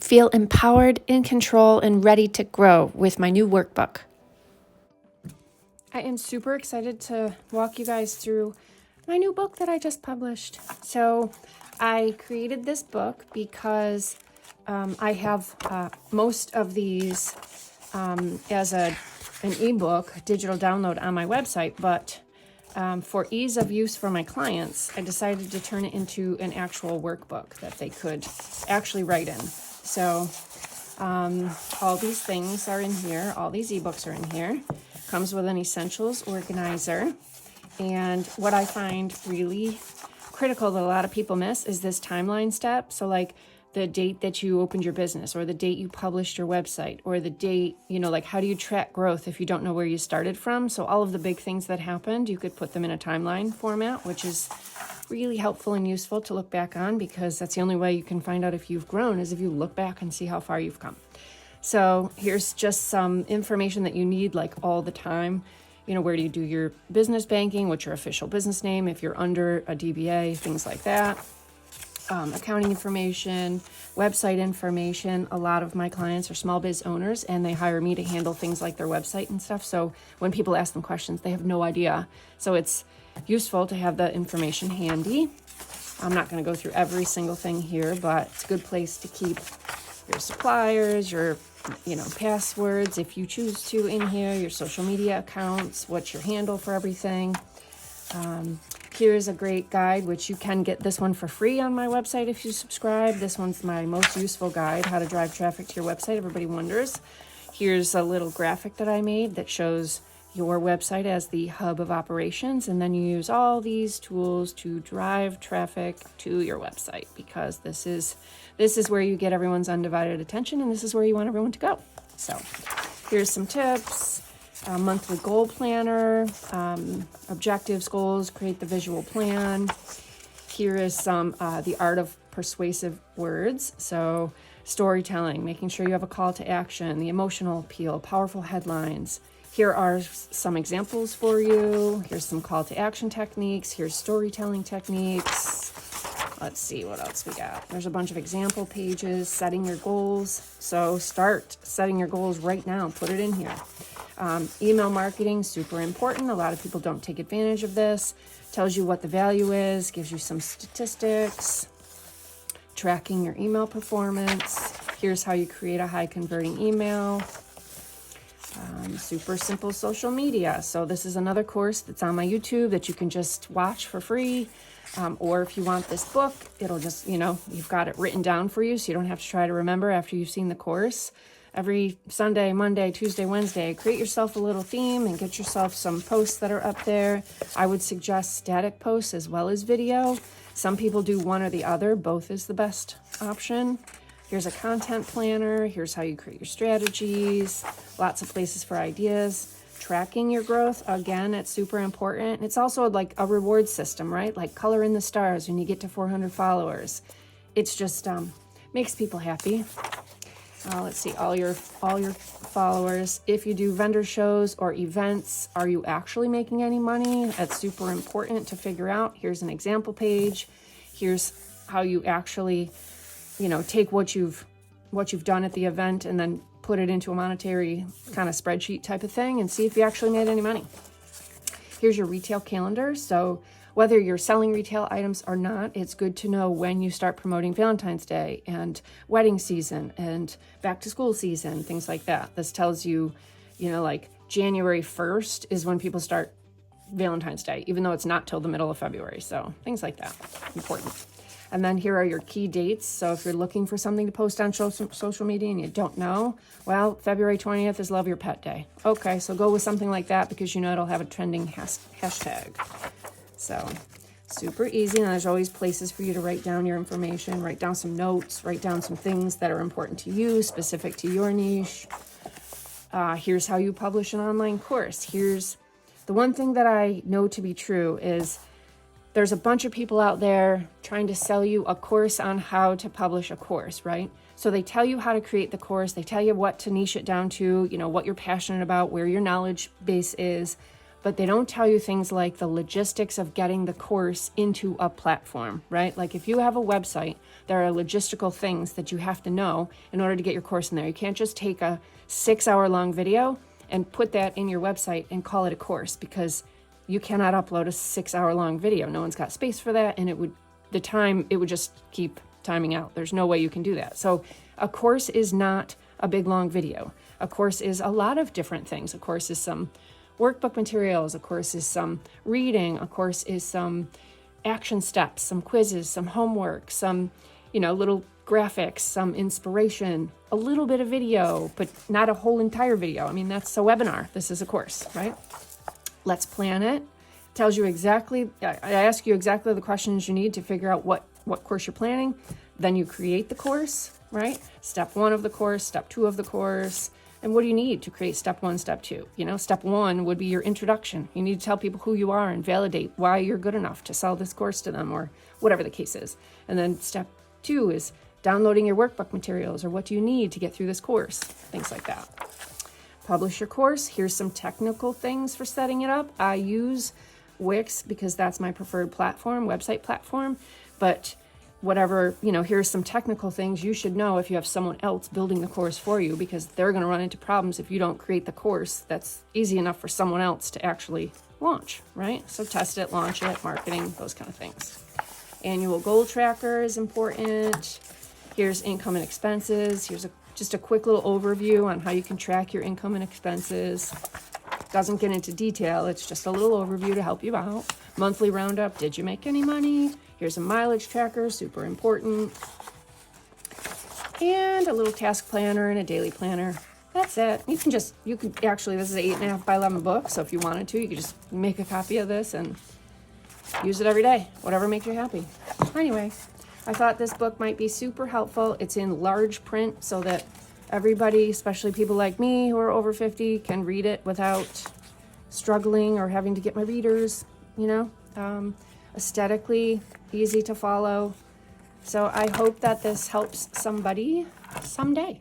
Feel empowered, in control, and ready to grow with my new workbook. I am super excited to walk you guys through my new book that I just published. So I created this book because I have most of these as an ebook, digital download on my website, but for ease of use for my clients, I decided to turn it into an actual workbook that they could actually write in. So all these things are in here, all these ebooks are in here. Comes with an essentials organizer. And what I find really critical that a lot of people miss is this timeline step. So like the date that you opened your business, or the date you published your website, or the date, like how do you track growth if you don't know where you started from? So all of the big things that happened, you could put them in a timeline format, which is really helpful and useful to look back on, because that's the only way you can find out if you've grown is if you look back and see how far you've come. So here's just some information that you need like all the time. Where do you do your business banking? What's your official business name? If you're under a DBA, things like that. Accounting information, website information. A lot of my clients are small biz owners and they hire me to handle things like their website and stuff. So when people ask them questions, they have no idea. So it's useful to have the information handy. I'm not going to go through every single thing here, but it's a good place to keep your suppliers, your passwords if you choose to in here, your social media accounts, what's your handle for everything. Here's a great guide, which you can get this one for free on my website if you subscribe. This one's my most useful guide, how to drive traffic to your website. Everybody wonders. Here's a little graphic that I made that shows your website as the hub of operations, and then you use all these tools to drive traffic to your website, because this is where you get everyone's undivided attention, and this is where you want everyone to go. So here's some tips. A monthly goal planner, objectives, goals, create the visual plan. Here is some the art of persuasive words. So storytelling, making sure you have a call to action, the emotional appeal, powerful headlines. Here are some examples for you. Here's some call to action techniques. Here's storytelling techniques. Let's see what else we got. There's a bunch of example pages, setting your goals. So start setting your goals right now. Put it in here. Email marketing, super important. A lot of people don't take advantage of this. Tells you what the value is, gives you some statistics. Tracking your email performance. Here's how you create a high converting email. Super simple social media. So this is another course that's on my YouTube that you can just watch for free. Or if you want this book, it'll just, you've got it written down for you, so you don't have to try to remember after you've seen the course. Every Sunday, Monday, Tuesday, Wednesday, create yourself a little theme and get yourself some posts that are up there. I would suggest static posts as well as video. Some people do one or the other. Both is the best option. Here's a content planner. Here's how you create your strategies. Lots of places for ideas. Tracking your growth, again, it's super important. It's also like a reward system, right? Like color in the stars when you get to 400 followers. It's just makes people happy. Let's see, all your followers. If you do vendor shows or events, are you actually making any money? That's super important to figure out. Here's an example page. Here's how you actually, take what you've done at the event and then put it into a monetary kind of spreadsheet type of thing and see if you actually made any money. Here's your retail calendar. So whether you're selling retail items or not, it's good to know when you start promoting Valentine's Day and wedding season and back to school season, things like that. This tells you, like January 1st is when people start Valentine's Day, even though it's not till the middle of February. So things like that, important. And then here are your key dates. So if you're looking for something to post on social media and you don't know, well, February 20th is Love Your Pet Day. Okay, so go with something like that because it'll have a trending hashtag. So super easy. And there's always places for you to write down your information, write down some notes, write down some things that are important to you, specific to your niche. Here's how you publish an online course. Here's the one thing that I know to be true is there's a bunch of people out there trying to sell you a course on how to publish a course, right? So they tell you how to create the course. They tell you what to niche it down to, what you're passionate about, where your knowledge base is. but they don't tell you things like the logistics of getting the course into a platform, right? Like if you have a website, there are logistical things that you have to know in order to get your course in there. You can't just take a 6-hour-long video and put that in your website and call it a course, because you cannot upload a 6-hour-long video. No one's got space for that, and it would just keep timing out. There's no way you can do that. So a course is not a big long video. A course is a lot of different things. A course is some workbook materials. A course is some reading. A course is some action steps, some quizzes, some homework, some, little graphics, some inspiration, a little bit of video, but not a whole entire video. I mean, that's a webinar. This is a course, right? Let's plan it. Tells you exactly, I ask you exactly the questions you need to figure out what course you're planning. Then you create the course, right? Step 1 of the course, step 2 of the course. And what do you need to create step 1, step 2? Step 1 would be your introduction. You need to tell people who you are and validate why you're good enough to sell this course to them, or whatever the case is. And then step 2 is downloading your workbook materials, or what do you need to get through this course, things like that. Publish your course. Here's some technical things for setting it up. I use Wix because that's my preferred website platform, but whatever, here's some technical things you should know if you have someone else building the course for you, because they're going to run into problems if you don't create the course that's easy enough for someone else to actually launch, right? So test it, launch it, marketing, those kind of things. Annual goal tracker is important. Here's income and expenses. Here's just a quick little overview on how you can track your income and expenses. Doesn't get into detail. It's just a little overview to help you out. Monthly roundup. Did you make any money? Here's a mileage tracker, super important. And a little task planner and a daily planner. That's it. You could actually, this is an 8.5 by 11 book, so if you wanted to, you could just make a copy of this and use it every day, whatever makes you happy. Anyway, I thought this book might be super helpful. It's in large print so that everybody, especially people like me who are over 50, can read it without struggling or having to get my readers, aesthetically easy to follow. So I hope that this helps somebody someday.